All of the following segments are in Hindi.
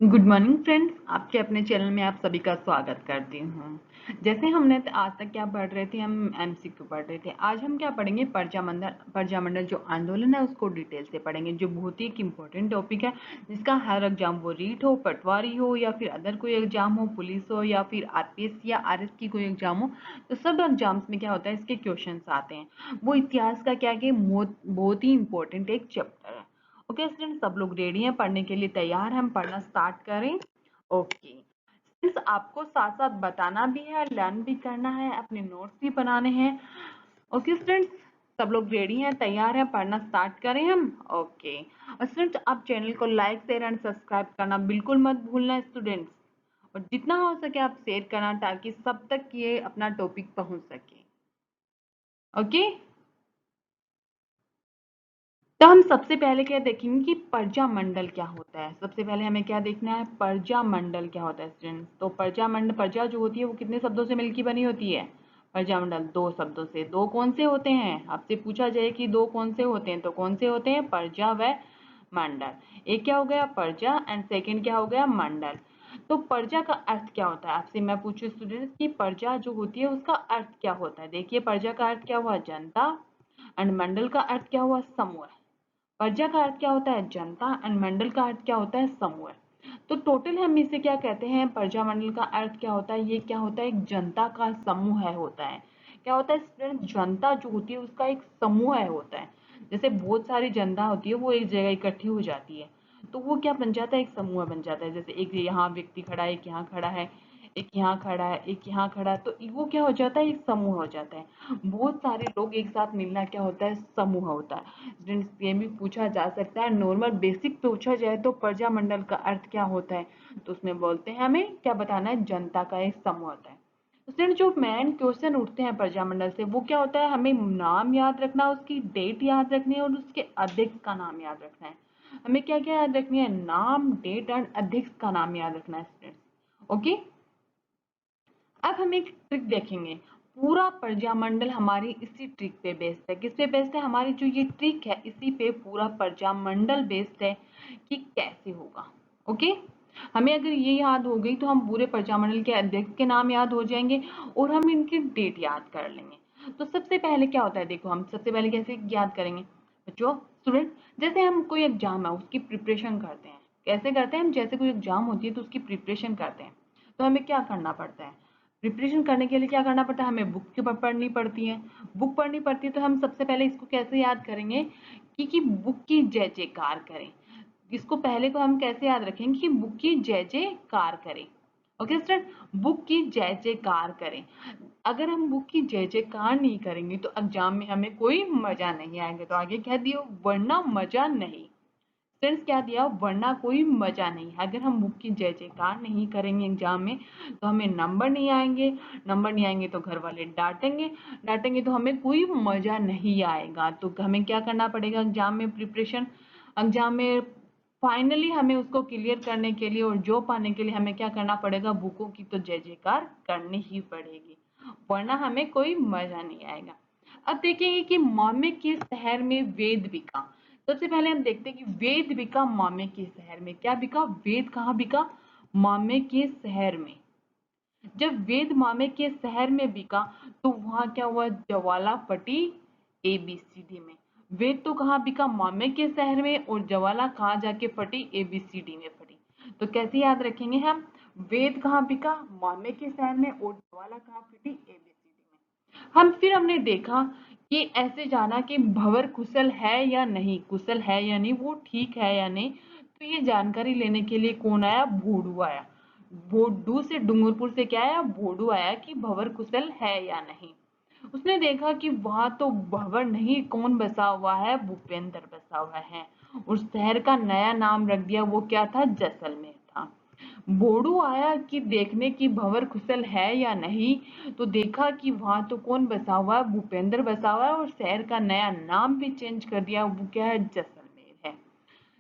गुड मॉर्निंग फ्रेंड्स, आपके अपने चैनल में आप सभी का स्वागत करती हूँ। जैसे हमने आज तक क्या पढ़ रहे थे, हम एमसीक्यू पढ़ रहे थे। आज हम क्या पढ़ेंगे, प्रजामंडल जो आंदोलन है उसको डिटेल से पढ़ेंगे, जो बहुत ही एक इम्पोर्टेंट टॉपिक है, जिसका हर एग्जाम, वो रीट हो, पटवारी हो या फिर अदर कोई एग्जाम हो, पुलिस हो या फिर आरपीएस या आरएस की कोई एग्जाम हो, तो सब एग्जाम्स में क्या होता है, इसके क्वेश्चन आते हैं। वो इतिहास का क्या कि बहुत ही इंपॉर्टेंट एक चैप्टर है। ओके स्टूडेंट, सब लोग रेडी हैं, पढ़ने के लिए तैयार हैं, हम पढ़ना स्टार्ट करें। ओके स्टूडेंट्स, आपको साथ साथ बताना भी है, लर्न भी करना है, अपने नोट्स भी बनाने हैं। ओके स्टूडेंट्स, सब लोग रेडी हैं, तैयार हैं, पढ़ना स्टार्ट करें हम। ओके और स्टूडेंट्स, आप चैनल को लाइक शेयर एंड सब्सक्राइब करना बिल्कुल मत भूलना स्टूडेंट्स, और जितना हो सके आप शेयर करना ताकि सब तक ये अपना टॉपिक पहुंच सके। ओके, तो हम सबसे पहले क्या देखेंगे कि प्रजामंडल क्या होता है। सबसे पहले हमें क्या देखना है, प्रजामंडल क्या होता है स्टूडेंट्स। तो प्रजामंडल, प्रजा जो होती है वो कितने शब्दों से मिलकर बनी होती है, प्रजामंडल दो शब्दों से। दो कौन से होते हैं, आपसे पूछा जाए कि दो कौन से होते हैं, तो कौन से होते हैं, प्रजा व मंडल। एक क्या हो गया, प्रजा, एंड सेकेंड क्या हो गया, मंडल। तो प्रजा का अर्थ क्या होता है, आपसे मैं पूछूं स्टूडेंट्स कि प्रजा जो होती है उसका अर्थ क्या होता है। देखिए, प्रजा का अर्थ क्या हुआ, जनता, एंड मंडल का अर्थ क्या हुआ, समूह। प्रजा का अर्थ क्या होता है, जनता, एंड मंडल का अर्थ क्या होता है, समूह। तो टोटल हम इसे क्या कहते हैं, प्रजा मंडल का अर्थ क्या होता है, ये क्या होता है, एक जनता का समूह है होता है। क्या होता है स्टूडेंट, जनता जो होती है उसका एक समूह है होता है। जैसे बहुत सारी जनता होती है, वो एक जगह इकट्ठी हो जाती है, तो वो क्या बन जाता है, एक समूह बन जाता है। जैसे एक यहाँ व्यक्ति खड़ा है, एक यहाँ खड़ा है, एक यहाँ खड़ा है, एक यहाँ खड़ा है, तो वो क्या हो जाता है, एक समूह हो जाता है। बहुत सारे लोग एक साथ मिलना क्या होता है, समूह होता है। स्टूडेंट्स, ये भी पूछा जा सकता है, नॉर्मल बेसिक पूछा जाए तो प्रजामंडल का अर्थ क्या होता है, तो उसमें बोलते हैं हमें क्या बताना है, जनता का एक समूह होता है। स्टूडेंट, जो मेन क्वेश्चन उठते हैं प्रजामंडल से वो क्या होता है, हमें नाम याद रखना, उसकी डेट याद रखनी है और उसके अध्यक्ष का नाम याद रखना है। हमें क्या क्या याद रखनी है, नाम, डेट एंड अध्यक्ष का नाम याद रखना है स्टूडेंट्स। ओके, अब हम एक ट्रिक देखेंगे। पूरा प्रजामंडल हमारी इसी ट्रिक पे बेस्ड है। किस पे बेस्ड है, हमारी जो ये ट्रिक है इसी पे पूरा प्रजामंडल बेस्ड है कि कैसे होगा। ओके, हमें अगर ये याद हो गई तो हम पूरे प्रजामंडल के अध्यक्ष के नाम याद हो जाएंगे और हम इनकी डेट याद कर लेंगे। तो सबसे पहले क्या होता है, देखो हम सबसे पहले कैसे याद करेंगे बच्चों। स्टूडेंट, जैसे हम कोई एग्जाम है उसकी प्रिपरेशन करते हैं, कैसे करते हैं हम, जैसे कोई एग्जाम होती है तो उसकी प्रिपरेशन करते हैं, तो हमें क्या करना पड़ता है, प्रिपरेशन करने के लिए क्या करना पड़ता है, हमें बुक के पढ़नी पड़ती है। बुक पढ़नी पड़ती है तो हम सबसे पहले इसको कैसे याद करेंगे कि बुक की जय जयकार करें। इसको पहले को हम कैसे याद रखेंगे कि बुक की जय जयकार करें। ओके स्टूडेंट, बुक की जय जयकार करें। अगर हम बुक की जय जयकार नहीं करेंगे तो एग्जाम में हमें कोई मजा नहीं आएगा। तो आगे कह दियो, वरना मजा नहीं। फ्रेंड्स, क्या दिया, वरना कोई मजा नहीं। अगर हम बुक की जय जयकार नहीं करेंगे एग्जाम में तो हमें नंबर नहीं आएंगे, नंबर नहीं आएंगे तो घर वाले डांटेंगे, डांटेंगे तो हमें कोई मजा नहीं आएगा। तो हमें क्या करना पड़ेगा एग्जाम में, प्रिपरेशन, एग्जाम में फाइनली हमें उसको क्लियर करने के लिए और जॉब पाने के लिए हमें क्या करना पड़ेगा, बुकों की तो जय जयकार करनी ही पड़ेगी, वरना हमें कोई मजा नहीं आएगा। अब देखेंगे कि मामे के शहर में वेद बिका। सबसे पहले हम देखते हैं कि वेद बिका मामे के शहर में। क्या बिका, वेद कहाँ बिका, मामे के शहर में। जब वेद मामे के शहर में बिका तो वहां क्या हुआ, ज्वाला फटी एबीसीडी में। वेद तो कहाँ बिका, मामे के शहर में, और ज्वाला कहाँ जाके फटी, एबीसीडी में फटी। तो कैसे याद रखेंगे हम, वेद कहाँ बिका, मामे के शहर में, और ज्वाला कहाँ फटी, एबीसीडी में। हमने देखा कि ऐसे जाना कि भंवर कुशल है या नहीं, कुशल है या नहीं, वो ठीक है या नहीं। तो ये जानकारी लेने के लिए कौन आया, भोडू आया। भोडू से, डूंगरपुर से क्या आया, भोडू आया कि भंवर कुशल है या नहीं। उसने देखा कि वहां तो भंवर नहीं, कौन बसा हुआ है, भूपेंद्र बसा हुआ है। उस शहर का नया नाम रख दिया, वो क्या था, जैसलमेर था। बोडू आया कि देखने की भंवर कुशल है या नहीं, तो देखा कि वहां तो कौन बसा हुआ है, भूपेंद्र बसा हुआ है, और शहर का नया नाम भी चेंज कर दिया, वो क्या है, जैसलमेर है।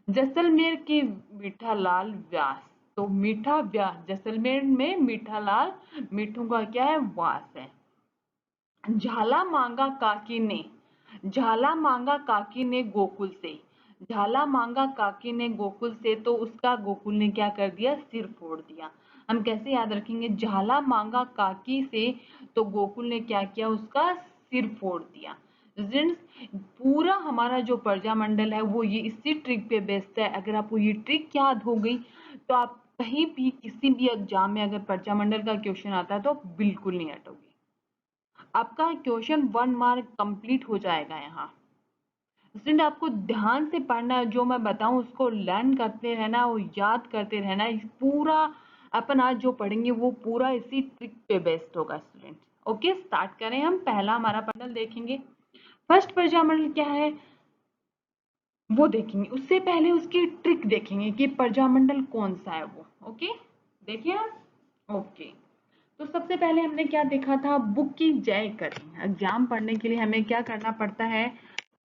जैसलमेर के मीठालाल व्यास। तो मीठा व्यास, जैसलमेर में मीठालाल, मिठू का क्या है, वास है। झाला मांगा काकी ने, झाला मांगा काकी ने गोकुल से। झाला मांगा काकी ने गोकुल से, तो उसका गोकुल ने क्या कर दिया, सिर फोड़ दिया। हम कैसे याद रखेंगे, झाला मांगा काकी से तो गोकुल ने क्या किया, उसका सिर फोड़ दिया। फ्रेंड्स, पूरा हमारा जो प्रजामंडल है वो ये इसी ट्रिक पे बेस्ड है। अगर आपको ये ट्रिक याद हो गई तो आप कहीं भी किसी भी एग्जाम में अगर प्रजामंडल का क्वेश्चन आता है तो आप बिल्कुल नहीं हटोगे, आपका क्वेश्चन 1 मार्क कंप्लीट हो जाएगा यहाँ। स्टूडेंट, आपको ध्यान से पढ़ना है, जो मैं बताऊं उसको लर्न करते रहना, वो याद करते रहना। पूरा अपन आज जो पढ़ेंगे वो पूरा इसी ट्रिक पे बेस्ड होगा स्टूडेंट। ओके, स्टार्ट करें। हम पहला हमारा प्रजामंडल देखेंगे। फर्स्ट प्रजामंडल क्या है वो देखेंगे, उससे पहले उसकी ट्रिक देखेंगे कि प्रजामंडल कौन सा है वो। ओके, देखिए आप। ओके, तो सबसे पहले हमने क्या देखा था, बुक की जय करें। एग्जाम पढ़ने के लिए हमें क्या करना पड़ता है,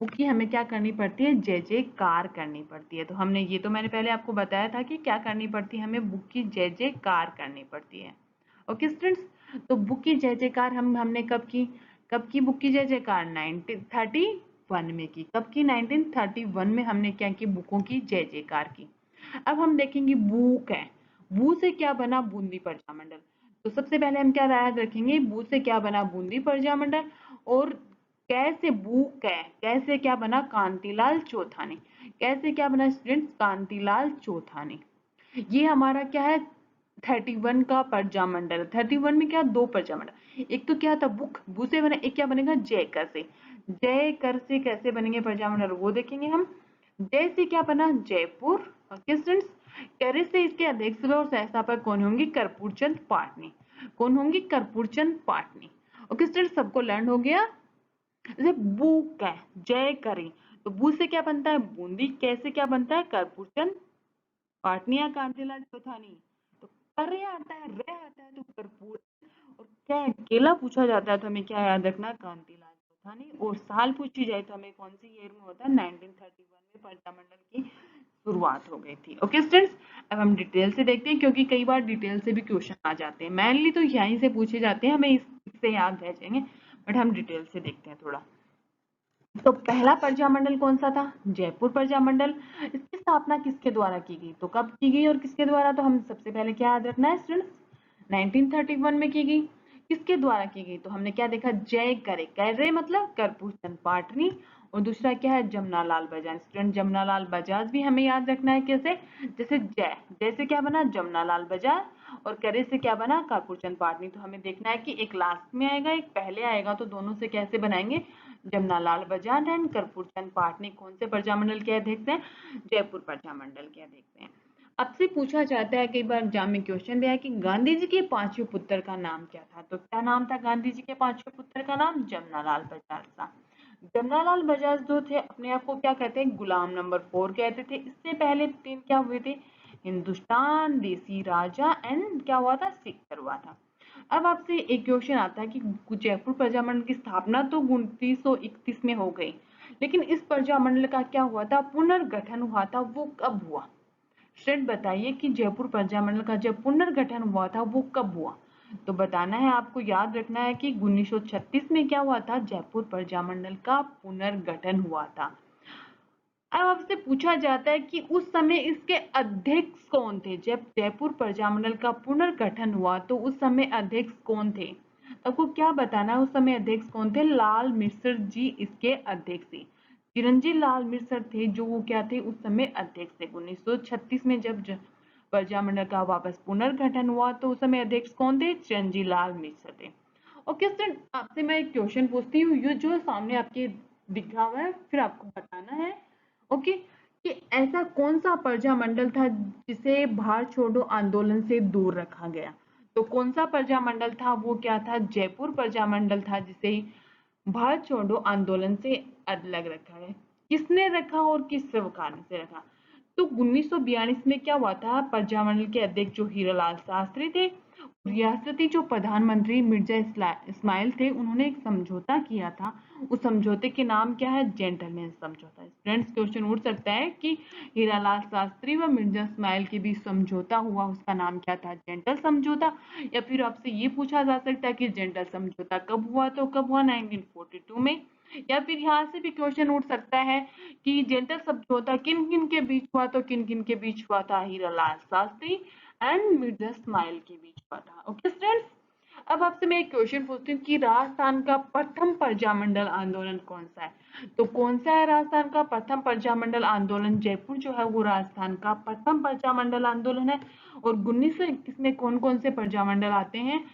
बुक की हमें क्या करनी पड़ती है, जय जयकार करनी पड़ती है। तो हमने ये तो मैंने पहले आपको बताया था कि क्या करनी पड़ती है, हमें बुक की जय जयकार करनी पड़ती है। ओके स्टूडेंट्स, तो बुक की जय जयकार हमने कब की बुक की जय जयकार, 1931 में की। कब की, 1931 में हमने क्या की, बुकों की जय जयकार की। अब हम देखेंगे बूक है, बू से क्या बना, बूंदी प्रजामंडल। तो सबसे पहले हम क्या याद रखेंगे, बू से क्या बना, बूंदी प्रजामंडल। और कैसे बूक है, कैसे क्या बना, कांतिलाल चौथानी। कैसे क्या बना स्टूडेंट्स, कांतिलाल चौथानी। ये हमारा क्या है, 31 का प्रजामंडल। 31 में क्या, दो प्रजामंडल, एक तो क्या था बुक, बू से बना, एक क्या बनेगा, जयकर से। जयकर से कैसे बनेंगे प्रजामंडल वो देखेंगे हम। जय से क्या बना, जयपुर। ओके स्टूडेंट्स, करे से इसके अध्यक्ष और सहसा पर कौन होंगे, कर्पूरचंद पाटनी। कौन होंगे, कर्पूरचंद पाटनी। ओके स्टूडेंट्स, सबको लर्न हो गया। जैसे बुक है, जय करें, तो बू से क्या बनता है, बूंदी। कैसे क्या बनता है, कर्पूरचंद पाटनी या कांतिलाल चौथानी। तो करे आता है, रे आता है तो कर्पूर। और क्या अकेला पूछा जाता है तो हमें क्या याद रखना, कांतिलाल चौथानी। और साल पूछी जाए तो हमें कौन सी ईयर में होता है, 1931 में प्रजामंडल की शुरुआत हो गई थी। ओके स्टूडेंट्स, अब हम डिटेल से देखते हैं, क्योंकि कई बार डिटेल से भी क्वेश्चन आ जाते हैं। मेनली तो यहीं से पूछे जाते हैं, हमें इससे याद रह जाएंगे, बट हम डिटेल से देखते हैं थोड़ा। तो पहला प्रजामंडल कौन सा था, जयपुर प्रजामंडल। इसकी स्थापना किसके द्वारा की गई, तो कब की गई और किसके द्वारा, तो हम सबसे पहले क्या याद रखना है स्टूडेंट्स, 1931 में की गई। किसके द्वारा की गई, तो हमने क्या देखा, जय करे, करे मतलब कर्पूरचंद पाटनी। और दूसरा क्या है, जमनालाल बजाज। स्टूडेंट, जमनालाल बजाज भी हमें याद रखना है। कैसे, जैसे जय, जय से क्या बना, जमनालाल बजाज। और करे से क्या बना, कर्पूरचंद पाटनी। तो हमें देखना है कि एक लास्ट में आएगा, एक पहले आएगा, तो दोनों से कैसे बनाएंगे, जमनालाल बजाज एंड कर्पूरचंद पाटनी कौन से प्रजामंडल के अध्यक्ष हैं, जयपुर प्रजामंडल के अध्यक्ष हैं। अब से पूछा जाता है, कई बार एग्जाम में क्वेश्चन दिया है कि गांधी जी के पांचवें पुत्र का नाम क्या था। तो क्या नाम था गांधी जी के पांचवें पुत्र का नाम, जमनालाल बजाज था। जमनालाल बजाज जो थे अपने आप को क्या कहते हैं, गुलाम नंबर 4 कहते थे। इससे पहले 3 क्या हुए थे, हिंदुस्तान, देसी राजा एंड क्या हुआ था, सिकंदर हुआ था। अब आपसे एक क्वेश्चन आता है कि जयपुर प्रजामंडल की स्थापना तो 1931 में हो गई, लेकिन इस प्रजामंडल का क्या हुआ था, पुनर्गठन हुआ था, वो कब हुआ। स्टूडेंट बताइए कि जयपुर प्रजामंडल का जब पुनर्गठन हुआ था वो कब हुआ। तो बताना है आपको, याद रखना है कि 1936 में क्या हुआ था, जयपुर प्रजामंडल का पुनर्गठन हुआ था। अब आपसे पूछा जाता है कि उस समय इसके अध्यक्ष कौन थे, जब जयपुर प्रजामंडल का पुनर्गठन हुआ तो उस समय अध्यक्ष कौन थे। आपको क्या बताना है, उस समय अध्यक्ष कौन थे, लाल मिश्र जी इसके अध्यक्ष थे। चिरंजीव लाल मिश्र थे जो वो क्या थे, उस समय अध्यक्ष थे। 1936 में जब प्रजामंडल का वापस पुनर्गठन हुआ तो उस समय अध्यक्ष कौन थे, चिरंजीव लाल मिश्र थे। ओके स्टूडेंट, आपसे मैं एक क्वेश्चन पूछती हूँ, ये जो सामने आपके दिख रहा है, फिर आपको बताना है। ओके, कि ऐसा कौन सा प्रजामंडल था जिसे भारत छोड़ो आंदोलन से दूर रखा गया। तो कौन सा प्रजामंडल था, वो क्या था, जयपुर प्रजामंडल था जिसे भारत छोड़ो आंदोलन से अलग रखा है। किसने रखा और किस कारण से रखा। तो 1942 में क्या हुआ था, प्रजामंडल के अध्यक्ष जो हीरालाल शास्त्री थे, रियासती जो प्रधानमंत्री मिर्जा इस्माइल थे, उन्होंने एक समझौता किया था। उस समझौते के नाम क्या है, जेंटलमैन समझौता। फ्रेंड्स, क्वेश्चन उठ सकता है कि हीरालाल शास्त्री व मिर्जा इस्माइल के बीच समझौता हुआ, उसका नाम क्या था, जेंटल समझौता। या फिर आपसे ये पूछा जा सकता है कि जेंटल समझौता कब हुआ, तो कब हुआ, 1942 में। या फिर यहाँ से भी क्वेश्चन उठ सकता है कि जेंटल समझौता किन किन के बीच हुआ, तो किन किन के बीच हुआ था, हीरालाल शास्त्री एंड मिर्जा इस्माइल के बीच हुआ था। ओके स्टूडेंट्स, अब आपसे मैं एक क्वेश्चन पूछती हूँ कि राजस्थान का प्रथम प्रजामंडल आंदोलन कौन सा है। तो कौन सा है राजस्थान का प्रथम प्रजामंडल आंदोलन? जयपुर जो है वो राजस्थान का प्रथम प्रजामंडल आंदोलन है। और 1921 में कौन कौन से प्रजामंडल आते हैं?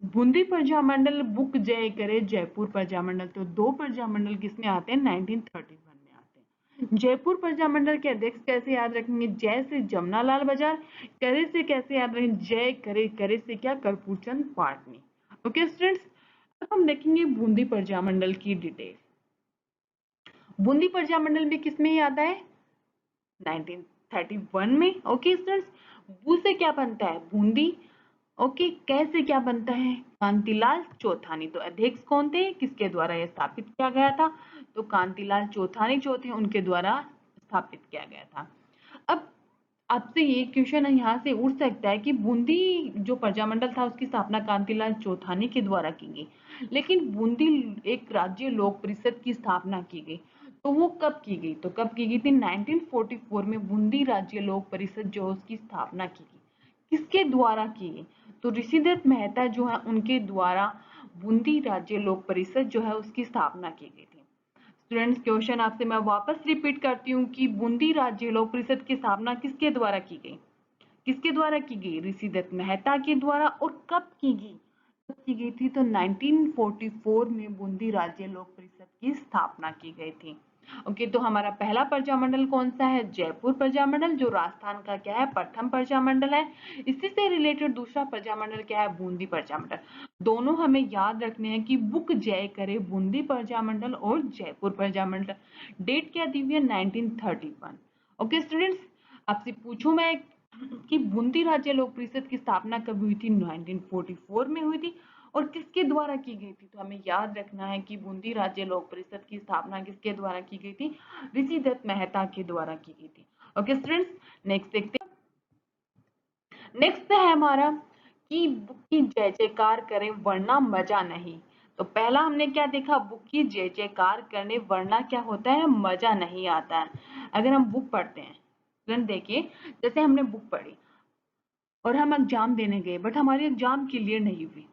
बूंदी प्रजामंडल, बुक जय करे जयपुर प्रजामंडल। तो दो प्रजामंडल किसमें आते हैं? 1931 में आते हैं। जयपुर प्रजामंडल के अध्यक्ष कैसे याद रखेंगे? जय से जमनालाल बजाज, करे से कैसे याद रखेंगे? जय करे, करे से क्या? कर्पूरचंद पाटनी। ओके स्टूडेंट्स, अब हम देखेंगे बूंदी प्रजामंडल की डिटेल। बूंदी प्रजामंडल भी किसमें आता है? 1931 में। ओके स्टूडेंट्स, बू से क्या बनता है? बूंदी। ओके, कैसे क्या बनता है? कांतिलाल चौथानी। तो अध्यक्ष कौन थे, किसके द्वारा यह स्थापित किया गया था? तो कांतिलाल चौथानी जो थे उनके द्वारा स्थापित किया गया था। अब आपसे ये क्वेश्चन यहाँ से उठ सकता है कि बूंदी जो प्रजामंडल था उसकी स्थापना कांतिलाल चौथानी के द्वारा की गई, लेकिन बूंदी एक राज्य लोक परिषद की स्थापना की गई, तो वो कब की गई? तो कब की गई थी? 1944 में बूंदी राज्य लोक परिषद जो उसकी स्थापना की गई। किसके द्वारा की गई? तो ऋषिदत्त मेहता जो है उनके द्वारा बूंदी राज्य लोक परिषद जो है उसकी स्थापना की गई थी। स्टूडेंट्स, क्वेश्चन आपसे मैं वापस रिपीट करती हूँ कि बूंदी राज्य लोक परिषद की स्थापना किसके द्वारा की गई? किसके द्वारा की गई? ऋषिदत्त मेहता के द्वारा। और कब की गई? कब की गई थी? तो 1944 में बूंदी राज्य लोक परिषद की स्थापना की गई थी। ओके, तो हमारा पहला प्रजामंडल कौन सा है? जयपुर प्रजामंडल, जो राजस्थान का क्या है? प्रथम प्रजामंडल है। इसी से रिलेटेड दूसरा प्रजामंडल क्या है? बूंदी प्रजामंडल। दोनों हमें याद रखने हैं कि बुक जय करे बूंदी प्रजामंडल और जयपुर प्रजामंडल। डेट क्या दी हुई है? 1931। ओके स्टूडेंट्स, आपसे पूछूं मैं कि बूंदी राज्य लोक परिषद की स्थापना कब हुई थी? 1944 में हुई थी। और किसके द्वारा की गई थी? तो हमें याद रखना है कि बूंदी राज्य लोक परिषद की स्थापना किसके द्वारा की गई थी? ऋषिदत्त मेहता के द्वारा की गई थी। ओके स्टूडेंट्स, नेक्स्ट देखते हैं। नेक्स्ट है हमारा कि बुक की जय जयकार करें वरना मजा नहीं। तो पहला हमने क्या देखा? बुक की जय जयकार करने वरना क्या होता है? मजा नहीं आता है। अगर हम बुक पढ़ते हैं, देखिए, जैसे हमने बुक पढ़ी और हम एग्जाम देने गए बट हमारी एग्जाम क्लियर नहीं हुई,